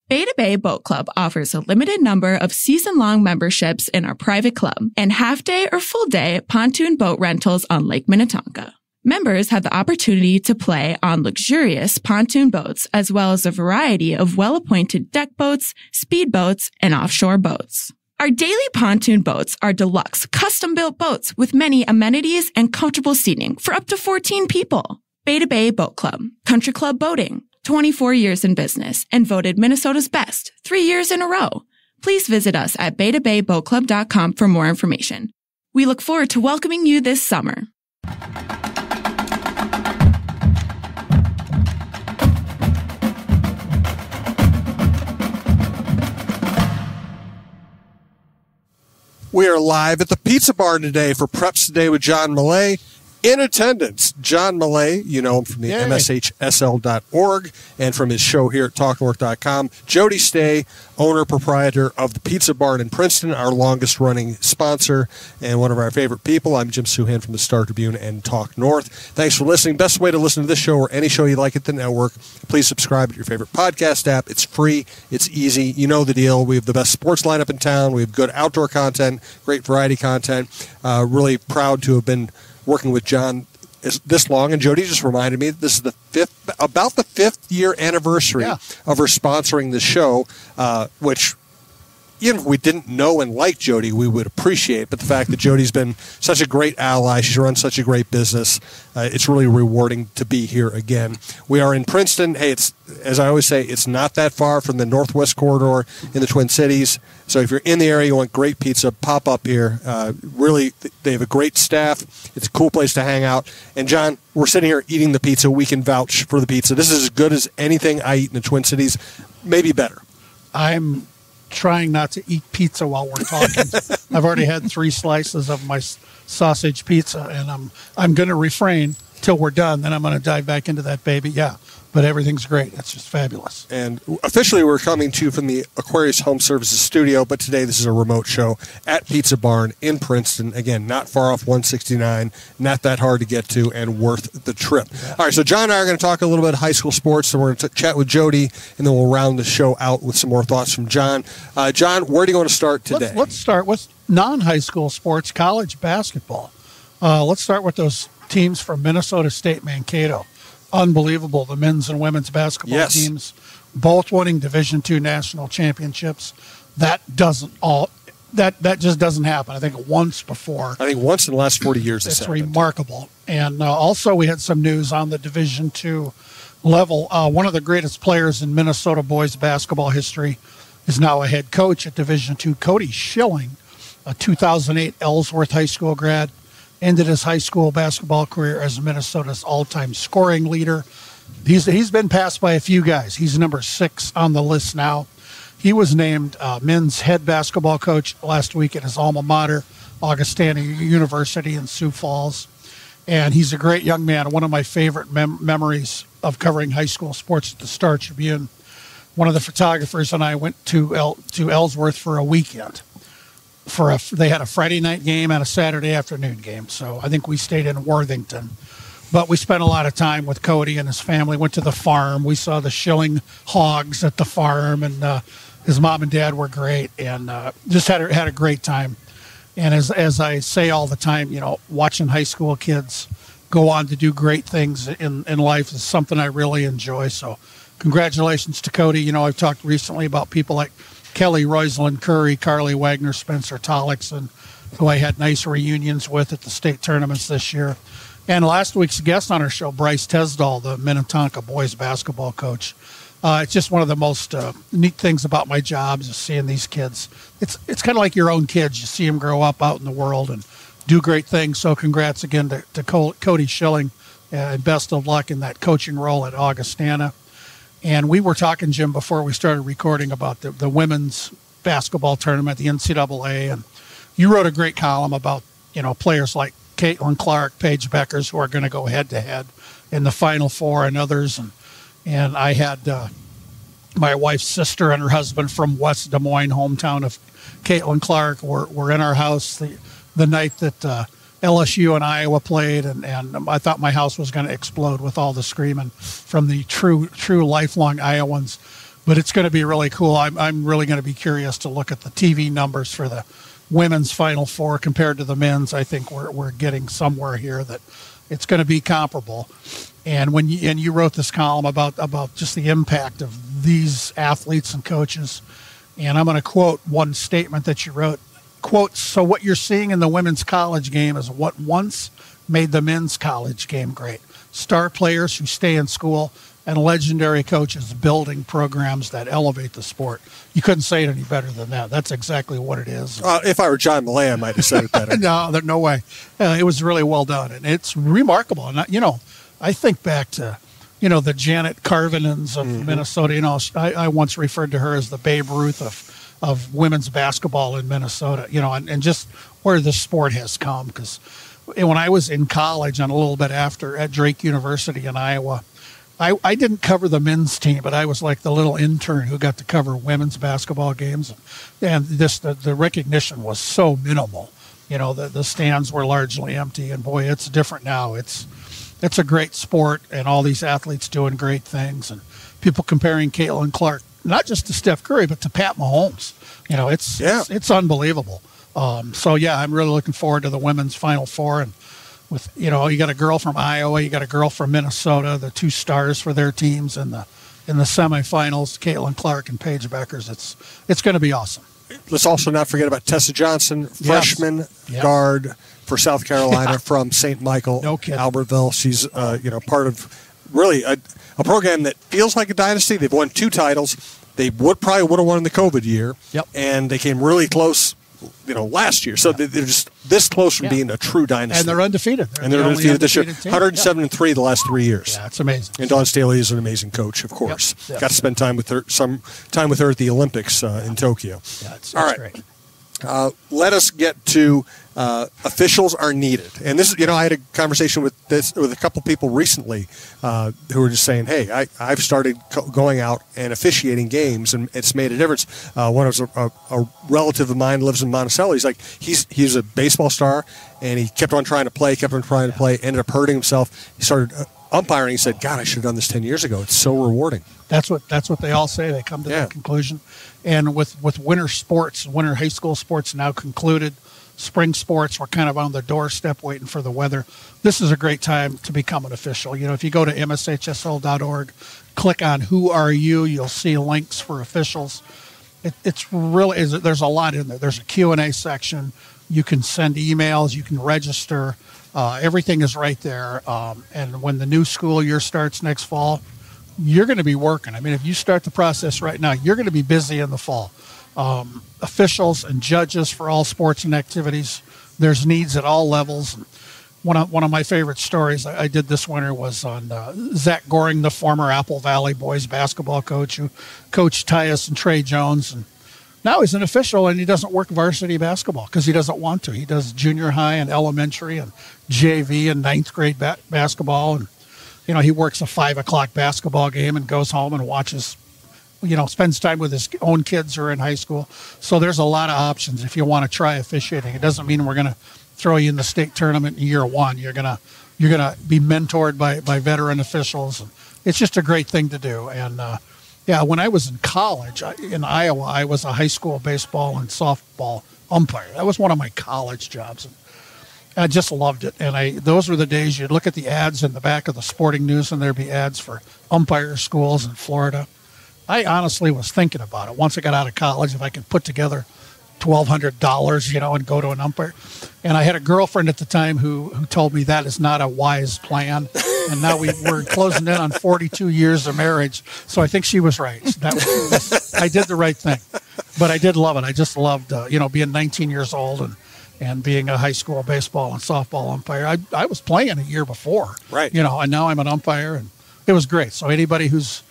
Beta Bay Boat Club offers a limited number of season-long memberships in our private club and half-day or full-day pontoon boat rentals on Lake Minnetonka. Members have the opportunity to play on luxurious pontoon boats as well as a variety of well-appointed deck boats, speedboats, and offshore boats. Our daily pontoon boats are deluxe, custom-built boats with many amenities and comfortable seating for up to 14 people. Beta Bay Boat Club, Country Club Boating, 24 years in business and voted Minnesota's best 3 years in a row. Please visit us at betabayboatclub.com for more information. We look forward to welcoming you this summer. We are live at the Pizza Barn today for Preps Today with John Millay. In attendance, John Millay, you know him from the MSHSL.org and from his show here at TalkNorth.com. Jody Stay, owner, proprietor of the Pizza Barn in Princeton, our longest-running sponsor and one of our favorite people. I'm Jim Suhan from the Star Tribune and Talk North. Thanks for listening. Best way to listen to this show or any show you like at the network, please subscribe at your favorite podcast app. It's free. It's easy. You know the deal. We have the best sports lineup in town. We have good outdoor content, great variety content. Really proud to have been working with John this long, and Jody just reminded me this is about the fifth year anniversary of her sponsoring the show, which even if we didn't know and like Jody, we would appreciate. But the fact that Jody's been such a great ally, she's run such a great business, it's really rewarding to be here again. We are in Princeton. Hey, it's, as I always say, it's not that far from the Northwest Corridor in the Twin Cities. So if you're in the area, you want great pizza, pop up here. Really, they have a great staff. It's a cool place to hang out. And John, we're sitting here eating the pizza. We can vouch for the pizza. This is as good as anything I eat in the Twin Cities, maybe better. I'm trying not to eat pizza while we're talking. I've already had 3 slices of my sausage pizza, and I'm going to refrain till we're done. Then I'm going to dive back into that baby. Yeah, but everything's great. It's just fabulous. And officially, we're coming to you from the Aquarius Home Services studio, but today this is a remote show at Pizza Barn in Princeton. Again, not far off 169, not that hard to get to, and worth the trip. Yeah. All right, so John and I are going to talk a little bit of high school sports, and we're going to chat with Jody, and then we'll round the show out with some more thoughts from John. John, where do you want to start today? Let's start with non-high school sports, college basketball. Let's start with those teams from Minnesota State Mankato. Unbelievable, the men's and women's basketball teams, both winning Division II national championships. That just doesn't happen. I think once before. I think once in the last 40 years. It's remarkable. And also we had some news on the Division II level. One of the greatest players in Minnesota boys basketball history is now a head coach at Division II. Cody Schilling, a 2008 Ellsworth High School grad, ended his high school basketball career as Minnesota's all-time scoring leader. He's been passed by a few guys. He's number 6 on the list now. He was named men's head basketball coach last week at his alma mater, Augustana University in Sioux Falls. And he's a great young man. One of my favorite memories of covering high school sports at the Star Tribune. One of the photographers and I went to Ellsworth for a weekend. They had a Friday night game and a Saturday afternoon game. So I think we stayed in Worthington. But we spent a lot of time with Cody and his family, went to the farm. We saw the Schilling hogs at the farm, and his mom and dad were great, and just had a great time. And as I say all the time, you know, watching high school kids go on to do great things in life is something I really enjoy. So congratulations to Cody. You know, I've talked recently about people like Kelly Roiselin Curry, Carly Wagner, Spencer Tollickson, who I had nice reunions with at the state tournaments this year. And last week's guest on our show, Bryce Tesdall, the Minnetonka boys basketball coach. It's just one of the most neat things about my job is seeing these kids. It's kind of like your own kids. You see them grow up out in the world and do great things. So congrats again to Cody Schilling, and best of luck in that coaching role at Augustana. And we were talking, Jim, before we started recording about the women's basketball tournament, the NCAA, and you wrote a great column about, you know, players like Caitlin Clark, Paige Beckers, who are going to go head-to-head in the Final Four and others. And I had my wife's sister and her husband from West Des Moines, hometown of Caitlin Clark, were in our house the night that LSU and Iowa played, and I thought my house was going to explode with all the screaming from the true lifelong Iowans. But it's going to be really cool. I'm really going to be curious to look at the TV numbers for the women's Final Four compared to the men's. I think we're getting somewhere here that it's going to be comparable. And when you wrote this column about just the impact of these athletes and coaches, and I'm going to quote one statement that you wrote. Quote, "So what you're seeing in the women's college game is what once made the men's college game great. Star players who stay in school and legendary coaches building programs that elevate the sport." You couldn't say it any better than that. That's exactly what it is. If I were John Millay, I might have said it better. No way. It was really well done, and it's remarkable. And I think back to the Janet Carvinens of Minnesota. I once referred to her as the Babe Ruth of women's basketball in Minnesota. And just where the sport has come. Because when I was in college and a little bit after at Drake University in Iowa, I didn't cover the men's team, but I was like the little intern who got to cover women's basketball games. And the recognition was so minimal. The stands were largely empty, and boy, it's different now. It's a great sport, and all these athletes doing great things, and people comparing Caitlin Clark not just to Steph Curry, but to Pat Mahomes. It's unbelievable. So I'm really looking forward to the women's Final Four, and with you got a girl from Iowa, you got a girl from Minnesota, the two stars for their teams in the semifinals, Caitlin Clark and Paige Beckers. It's going to be awesome. Let's also not forget about Tessa Johnson, freshman guard for South Carolina from St. Michael, Albertville. She's part of really a program that feels like a dynasty. They've won 2 titles. They probably would have won in the COVID year, and they came really close last year. So they're just this close from being a true dynasty. And they're undefeated. They're undefeated this year. 107-3 the last 3 years. Yeah, it's amazing. And Dawn Staley is an amazing coach, of course. Got to spend time with her, some time with her at the Olympics in Tokyo. Yeah, it's all right. Great. Let us get to officials are needed. And this is, I had a conversation with a couple people recently who were just saying, hey, I've started going out and officiating games, and it's made a difference. One was a relative of mine lives in Monticello. He's like, he's a baseball star, and he kept on trying to play, ended up hurting himself. He started umpiring. He said, God, I should have done this 10 years ago. It's so rewarding. That's what they all say. They come to that conclusion. And with winter high school sports now concluded, spring sports, we're kind of on the doorstep waiting for the weather. This is a great time to become an official. If you go to mshsl.org, click on Who Are You, you'll see links for officials. It's really, there's a lot in there. There's a Q&A section. You can send emails. You can register. Everything is right there. And when the new school year starts next fall, you're going to be working. I mean, if you start the process right now, you're going to be busy in the fall. Officials and judges for all sports and activities. There's needs at all levels. One of my favorite stories I did this winter was on Zach Goring, the former Apple Valley boys basketball coach who coached Tyus and Trey Jones. And now he's an official, and he doesn't work varsity basketball because he doesn't want to. He does junior high and elementary and JV and ninth grade basketball. And he works a 5 o'clock basketball game and goes home and watches, spends time with his own kids who are in high school. So there's a lot of options if you want to try officiating. It doesn't mean we're going to throw you in the state tournament in year 1. You're gonna be mentored by veteran officials. And it's just a great thing to do. And when I was in college in Iowa, I was a high school baseball and softball umpire. That was one of my college jobs. I just loved it. And those were the days you'd look at the ads in the back of the Sporting News, and there'd be ads for umpire schools in Florida. I honestly was thinking about it once I got out of college, if I could put together $1,200, and go to an umpire. And I had a girlfriend at the time who told me that is not a wise plan. And now we're closing in on 42 years of marriage. So I think she was right. I did the right thing. But I did love it. I just loved, being 19 years old and being a high school baseball and softball umpire. I was playing a year before. Right. And now I'm an umpire, and it was great. So anybody who's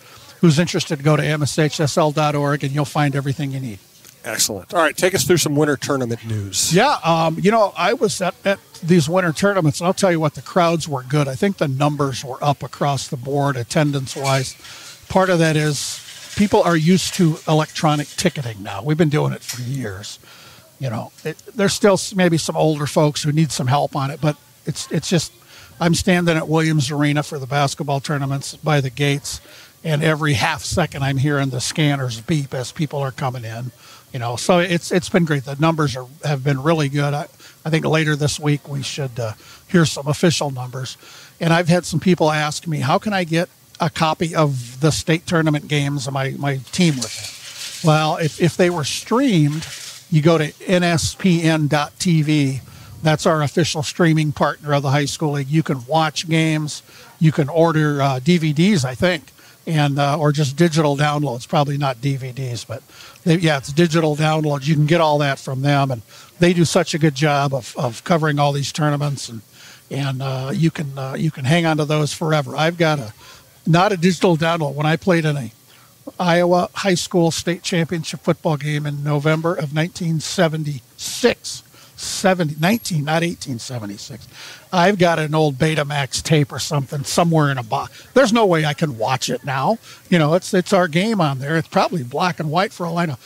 interested, go to mshsl.org, and you'll find everything you need. Excellent. All right, take us through some winter tournament news. Yeah, I was at these winter tournaments, and I'll tell you what, the crowds were good. I think the numbers were up across the board, attendance-wise. Part of that is people are used to electronic ticketing now. We've been doing it for years. There's still maybe some older folks who need some help on it, but it's just, I'm standing at Williams Arena for the basketball tournaments by the gates, and every half second I'm hearing the scanners beep as people are coming in. So it's been great. The numbers have been really good. I think later this week we should hear some official numbers. And I've had some people ask me, how can I get a copy of the state tournament games of my team with it? Well, if they were streamed, you go to nspn.tv. That's our official streaming partner of the high school league. You can watch games. You can order DVDs, I think, and or just digital downloads. Probably not DVDs, but it's digital downloads. You can get all that from them, and they do such a good job of covering all these tournaments, and you can hang on to those forever. I've got not a digital download. When I played in a Iowa high school state championship football game in November of 1976. 1876. I've got an old Betamax tape or something somewhere in a box. There's no way I can watch it now. It's our game on there. It's probably black and white for all I know.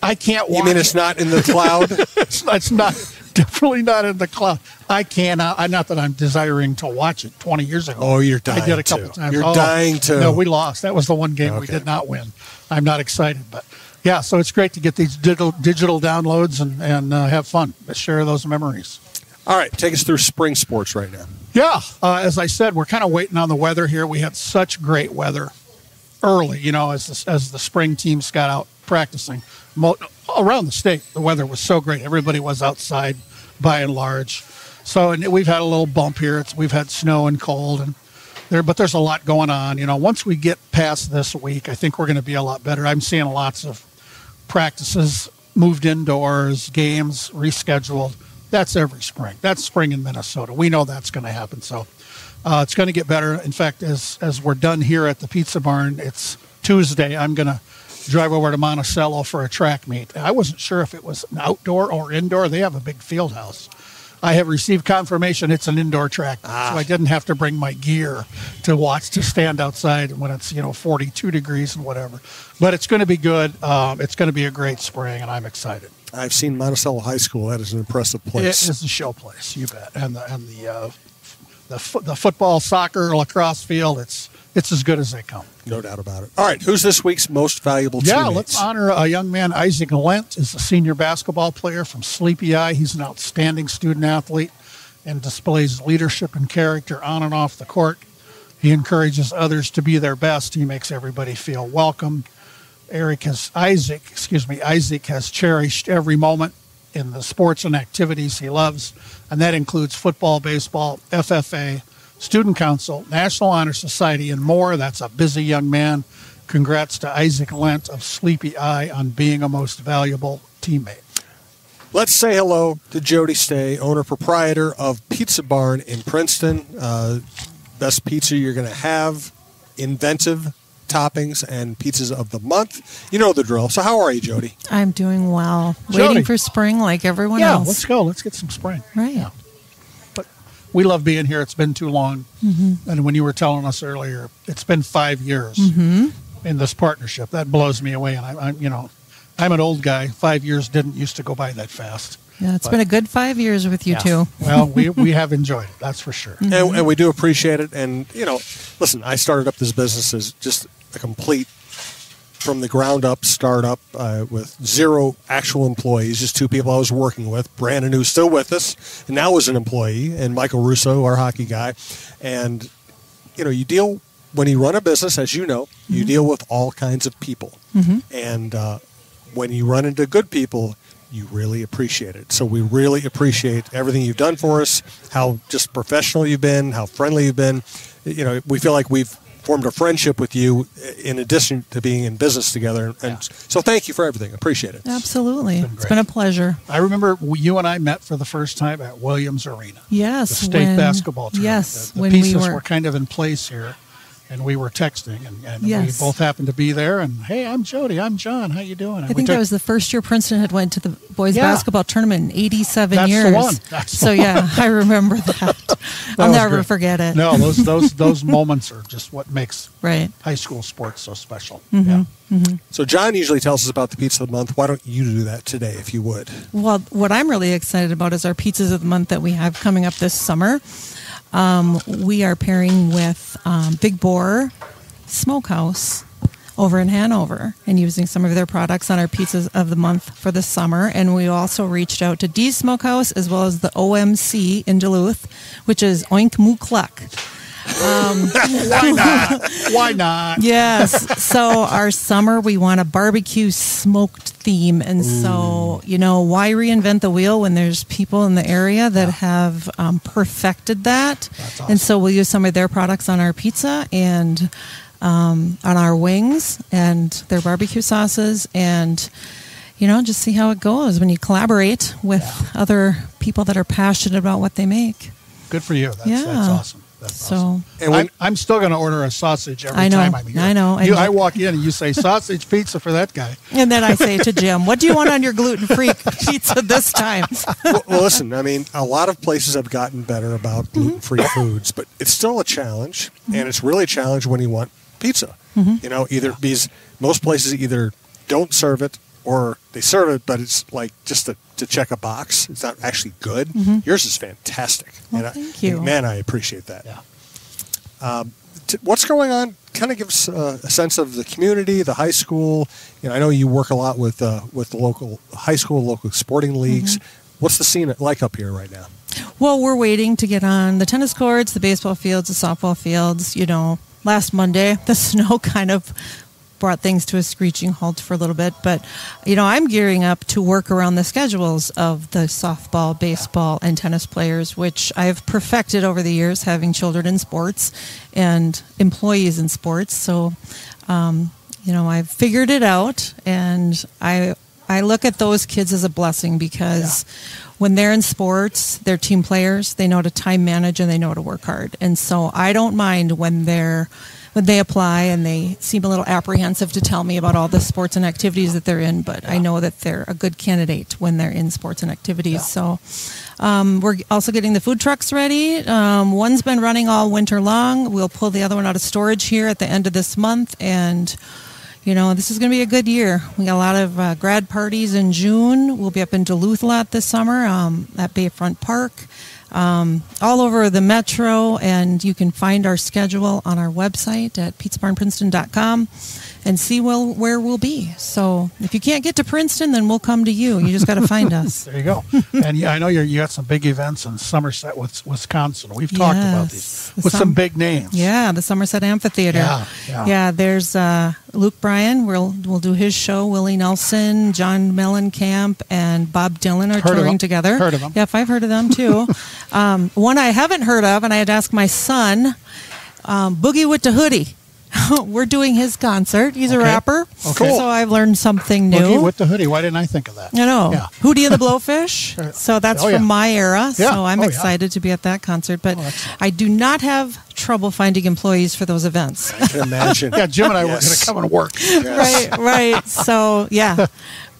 I can't watch it. You mean it's not in the cloud? It's not. Definitely not in the cloud. I cannot. Not that I'm desiring to watch it 20 years ago. Oh, you're dying. I did a couple times. You're dying to. No, we lost. That was the one game we did not win. I'm not excited, but yeah. So it's great to get these digital downloads and have fun. Share those memories. All right, take us through spring sports right now. Yeah, as I said, we're kind of waiting on the weather here. We had such great weather early. As the spring teams got out practicing. Around the state, the weather was so great. Everybody was outside by and large. So and we've had a little bump here. We've had snow and cold, but there's a lot going on. Once we get past this week, I think we're going to be a lot better. I'm seeing lots of practices moved indoors, games rescheduled. That's every spring. That's spring in Minnesota. We know that's going to happen. So it's going to get better. In fact, as we're done here at the Pizza Barn, it's Tuesday. I'm going to drive over to Monticello for a track meet. I wasn't sure if it was an outdoor or indoor. They have a big field house. I have received confirmation it's an indoor track, so I didn't have to bring my gear to stand outside when it's 42 degrees and whatever. But it's going to be good. It's going to be a great spring, and I'm excited. I've seen Monticello High School. That is an impressive place. It is a show place, you bet. And the football, soccer, lacrosse field. It's as good as they come. No doubt about it. All right, who's this week's most valuable teammate? Yeah, let's honor a young man. Isaac Lent is a senior basketball player from Sleepy Eye. He's an outstanding student athlete and displays leadership and character on and off the court. He encourages others to be their best. He makes everybody feel welcome. Isaac has cherished every moment in the sports and activities he loves, and that includes football, baseball, FFA, Student Council, National Honor Society, and more. That's a busy young man. Congrats to Isaac Lent of Sleepy Eye on being a most valuable teammate. Let's say hello to Jody Stay, owner-proprietor of Pizza Barn in Princeton. Best pizza you're going to have, inventive toppings, and pizzas of the month. You know the drill. So how are you, Jody? I'm doing well. Jody. Waiting for spring like everyone else. Yeah, let's go. Let's get some spring. Right. Yeah. But we love being here. It's been too long. Mm-hmm. And when you were telling us earlier, it's been 5 years in this partnership. That blows me away. And I'm an old guy. 5 years didn't used to go by that fast. Yeah, it's been a good 5 years with you two. Well, we have enjoyed it. That's for sure. Mm-hmm. And we do appreciate it. And, listen, I started up this business as just a complete from the ground up startup with zero actual employees, just two people I was working with. Brandon, who's still with us, and now is an employee, and Michael Russo, our hockey guy. And, you deal, when you run a business, as you know, you deal with all kinds of people. Mm-hmm. And when you run into good people, you really appreciate it. So we really appreciate everything you've done for us, how just professional you've been, how friendly you've been. We feel like we've formed a friendship with you in addition to being in business together. And so thank you for everything. Appreciate it. Absolutely. It's been a pleasure. I remember you and I met for the first time at Williams Arena. Yes. The state basketball tournament. Yes. The pieces were kind of in place here. And we were texting, and we both happened to be there. And, hey, I'm Jody. I'm John. How you doing? And I think that was the first year Princeton had went to the boys basketball tournament in 87 years. That's the one. That's the one. I remember that. I'll never forget it. No, those moments are just what makes high school sports so special. Mm-hmm. Yeah. Mm-hmm. So John usually tells us about the Pizza of the Month. Why don't you do that today, if you would? Well, what I'm really excited about is our Pizzas of the Month that we have coming up this summer. We are pairing with Big Boar Smokehouse over in Hanover and using some of their products on our pizzas of the month for the summer. And we also reached out to Dee's Smokehouse as well as the OMC in Duluth, which is Oink Moo Cluck. Why not? Why not? Yes. So our summer, we want a barbecue smoked theme. And so, why reinvent the wheel when there's people in the area that have perfected that? That's awesome. And so we'll use some of their products on our pizza and on our wings and their barbecue sauces and, just see how it goes when you collaborate with other people that are passionate about what they make. Good for you. That's awesome. That's awesome. And I'm still going to order a sausage every time I'm here. I know. I walk in and you say sausage pizza for that guy. And then I say to Jim, what do you want on your gluten-free pizza this time? well, listen, I mean, a lot of places have gotten better about gluten-free foods, but it's still a challenge, and it's really a challenge when you want pizza. Either because most places either don't serve it or they serve it, but it's like just to check a box. It's not actually good. Yours is fantastic. Well, thank you. Man, I appreciate that. Yeah. What's going on? Kind of give us a sense of the community, the high school. I know you work a lot with the local high school, local sporting leagues. What's the scene like up here right now? Well, we're waiting to get on the tennis courts, the baseball fields, the softball fields. Last Monday, the snow kind of brought things to a screeching halt for a little bit. But, I'm gearing up to work around the schedules of the softball, baseball, and tennis players, which I've perfected over the years, having children in sports and employees in sports. So, I've figured it out, and I look at those kids as a blessing because when they're in sports, they're team players. They know how to time manage and they know how to work hard. And so I don't mind when they apply and they seem a little apprehensive to tell me about all the sports and activities that they're in, but I know that they're a good candidate when they're in sports and activities. So we're also getting the food trucks ready. One's been running all winter long. We'll pull the other one out of storage here at the end of this month, and this is going to be a good year. We got a lot of grad parties in June. We'll be up in Duluth a lot this summer at Bayfront Park. All over the metro, and you can find our schedule on our website at pizzabarnprinceton.com and see where we'll be. So if you can't get to Princeton, then we'll come to you. You just got to find us. There you go. And I know you got some big events in Somerset, Wisconsin. We've talked about these with some big names. Yeah, the Somerset Amphitheater. Yeah. There's Luke Bryan. We'll do his show. Willie Nelson, John Mellencamp, and Bob Dylan are touring together. Heard of them? Yeah, I've heard of them too. One I haven't heard of, and I had to ask my son, Boogie with the Hoodie. We're doing his concert. He's a rapper. Okay. So I've learned something new. Boogie with the Hoodie. Why didn't I think of that? I know. Yeah. Hootie and the Blowfish. So that's from my era. Yeah. So I'm excited to be at that concert. But I do not have trouble finding employees for those events. I can imagine. Jim and I were going to come and work. Yes. Right. So,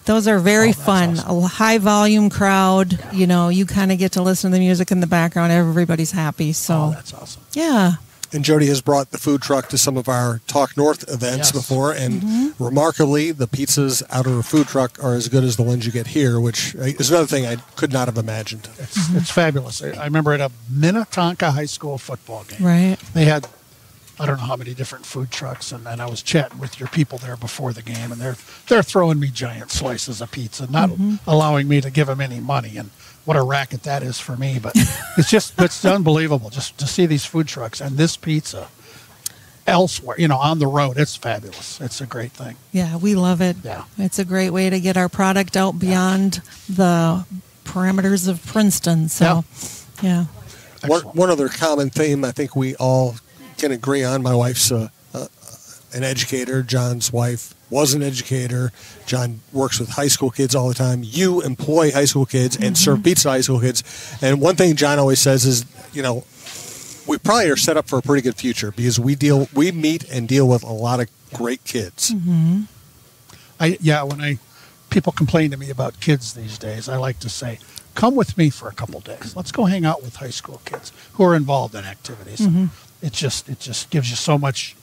those are very fun. Awesome. A high volume crowd. You kind of get to listen to the music in the background. Everybody's happy. So, that's awesome. Yeah. And Jody has brought the food truck to some of our Talk North events before, and remarkably, the pizzas out of a food truck are as good as the ones you get here, which is another thing I could not have imagined. It's fabulous. I remember at a Minnetonka High School football game. Right. They had, I don't know how many different food trucks, and I was chatting with your people there before the game, and they're throwing me giant slices of pizza, not allowing me to give them any money, and what a racket that is for me. But it's unbelievable just to see these food trucks and this pizza elsewhere, on the road. It's fabulous. It's a great thing. Yeah, we love it. Yeah. It's a great way to get our product out beyond the parameters of Princeton. So, yeah. One other common theme I think we all can agree on. My wife's an educator. John's wife was an educator. John works with high school kids all the time. You employ high school kids and serve pizza to high school kids. And one thing John always says is, we probably are set up for a pretty good future because we meet and deal with a lot of great kids. When people complain to me about kids these days, I like to say, come with me for a couple days. Let's go hang out with high school kids who are involved in activities. It just gives you so much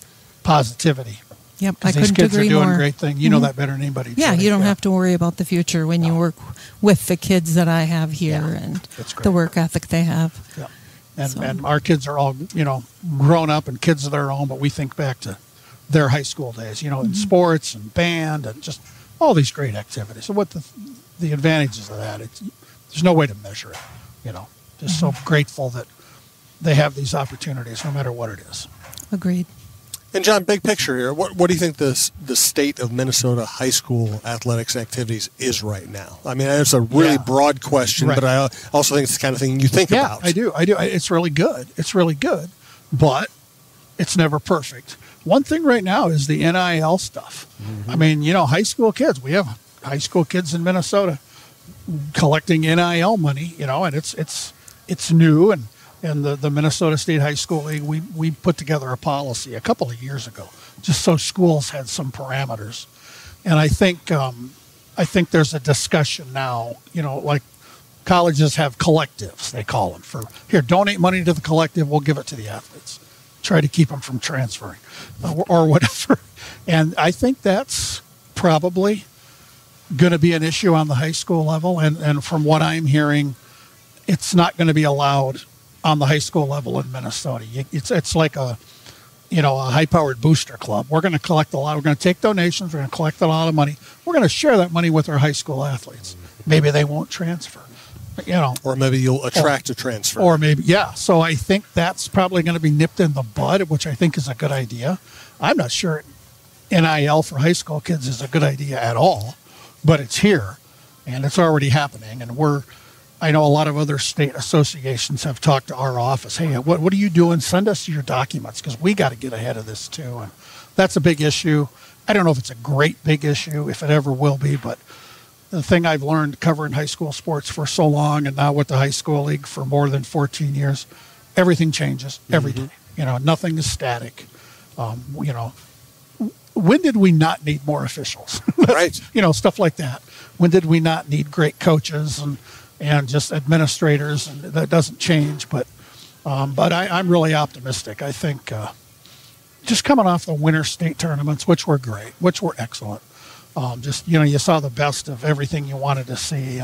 positivity. Yep, I These couldn't kids agree are doing more. great things. You know that better than anybody. Yeah, Jody. you don't have to worry about the future when you work with the kids that I have here and that's great. the work ethic they have. Yeah. And our kids are all, grown up and kids of their own, but we think back to their high school days, in sports and band and just all these great activities. So what the advantages of that, there's no way to measure it, just so grateful that they have these opportunities no matter what it is. Agreed. And John, big picture here, what do you think the state of Minnesota high school athletics activities is right now? I mean, it's a really broad question, but I also think it's the kind of thing you think about. I do. It's really good. But it's never perfect. One thing right now is the NIL stuff. Mm-hmm. I mean, high school kids. We have high school kids in Minnesota collecting NIL money, and it's new. And the Minnesota State High School League, we put together a policy a couple of years ago, just so schools had some parameters. And I think there's a discussion now, like colleges have collectives, they call them, for here, donate money to the collective, we'll give it to the athletes. Try to keep them from transferring or whatever. And I think that's probably going to be an issue on the high school level. And from what I'm hearing, it's not going to be allowed on the high school level in Minnesota. It's like a high-powered booster club. We're going to collect a lot. We're going to take donations. We're going to collect a lot of money. We're going to share that money with our high school athletes. Maybe they won't transfer. Or maybe you'll attract a transfer. Or maybe, So I think that's probably going to be nipped in the bud, which I think is a good idea. I'm not sure NIL for high school kids is a good idea at all, but it's here, and it's already happening. And I know a lot of other state associations have talked to our office. Hey, what are you doing? Send us your documents because we got to get ahead of this too. And that's a big issue. I don't know if it's a great big issue, if it ever will be, but the thing I've learned covering high school sports for so long and now with the high school league for more than 14 years, everything changes every day. Nothing is static. When did we not need more officials? Right. Stuff like that. When did we not need great coaches and just administrators? And that doesn't change. But I'm really optimistic. I think just coming off the winter state tournaments, which were great, which were excellent. You saw the best of everything you wanted to see.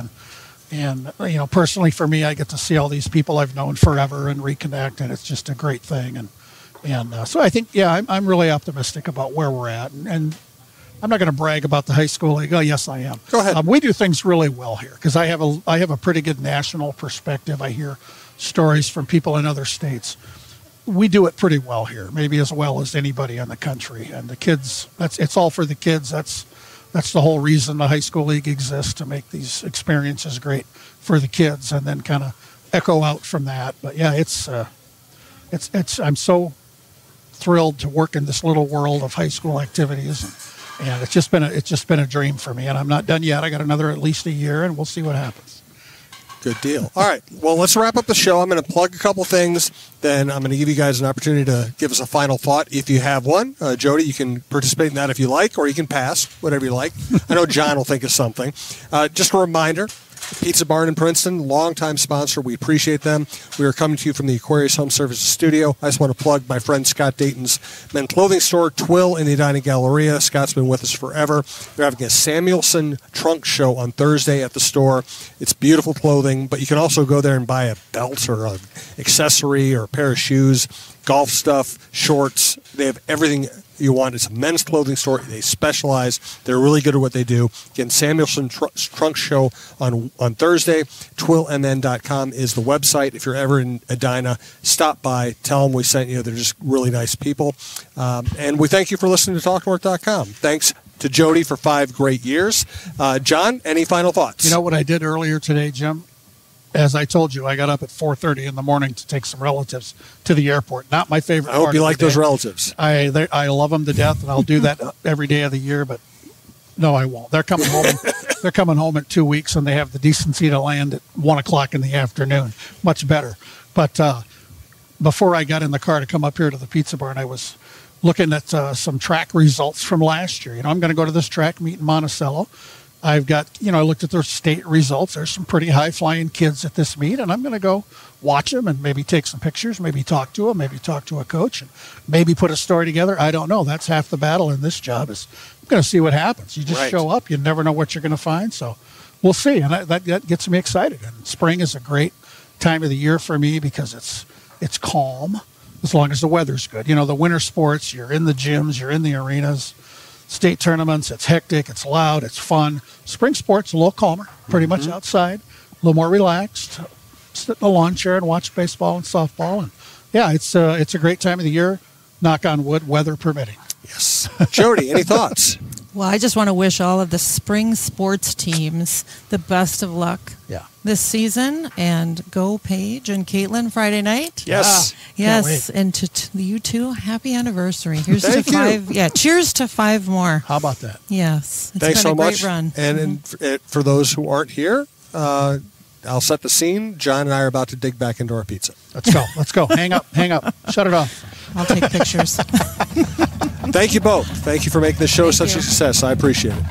And personally for me, I get to see all these people I've known forever and reconnect, and it's just a great thing. And so I think, I'm really optimistic about where we're at. And I'm not going to brag about the high school league. Oh, yes, I am. Go ahead. We do things really well here because I have a pretty good national perspective. I hear stories from people in other states. We do it pretty well here, maybe as well as anybody in the country. And the kids, it's all for the kids. That's the whole reason the high school league exists, to make these experiences great for the kids, and then kind of echo out from that. But I'm so thrilled to work in this little world of high school activities, and it's just been a dream for me. And I'm not done yet. I got another at least a year, and we'll see what happens. Good deal. All right. Well, let's wrap up the show. I'm going to plug a couple things. Then I'm going to give you guys an opportunity to give us a final thought if you have one. Jody, you can participate in that if you like, or you can pass, whatever you like. I know John will think of something. Just a reminder, Pizza Barn in Princeton, longtime sponsor. We appreciate them. We are coming to you from the Aquarius Home Services studio. I just want to plug my friend Scott Dayton's men's clothing store, Twill, in the Edina Galleria. Scott's been with us forever. They're having a Samuelson trunk show on Thursday at the store. It's beautiful clothing, but you can also go there and buy a belt or an accessory or a pair of shoes, golf stuff, shorts. They have everything you want. It's a men's clothing store. They specialize. They're really good at what they do. Again, Samuelson Trunk Show on Thursday. TwillMN.com is the website. If you're ever in Edina, stop by. Tell them we sent you. They're just really nice people. And we thank you for listening to TalkNorth.com. Thanks to Jody for 5 great years. John, any final thoughts? You know what I did earlier today, Jim? As I told you, I got up at 4:30 in the morning to take some relatives to the airport. Not my favorite part. I hope you like those relatives. I love them to death, and I'll do that every day of the year. But no, I won't. They're coming home. They're coming home in 2 weeks, and they have the decency to land at 1:00 in the afternoon. Much better. But before I got in the car to come up here to the Pizza Barn, I was looking at some track results from last year. I'm going to go to this track meet in Monticello. I've got, I looked at their state results. There's some pretty high-flying kids at this meet, and I'm going to go watch them and maybe take some pictures, maybe talk to them, maybe talk to a coach, and maybe put a story together. I don't know. That's half the battle in this job is I'm going to see what happens. You just show up. You never know what you're going to find, so we'll see, and that gets me excited. And spring is a great time of the year for me because it's calm. as long as the weather's good. You know, the winter sports, you're in the gyms, you're in the arenas, state tournaments, it's hectic, it's loud, it's fun. Spring sports, a little calmer, pretty much outside, a little more relaxed. Sit in a lawn chair and watch baseball and softball. And yeah, it's a great time of the year, knock on wood, weather permitting. Yes. Jody, any thoughts? Well, I just want to wish all of the spring sports teams the best of luck this season. And go Paige and Caitlin Friday night. Yes. Yes. And to you two, happy anniversary. Here's Thank to 5. Yeah. Cheers to 5 more. How about that? Yes. It's Thanks been so a great much. run. And for those who aren't here, I'll set the scene. John and I are about to dig back into our pizza. Let's go. Let's go. Hang up. Shut it off. I'll take pictures. Thank you both. Thank you for making the show such you. a success. I appreciate it.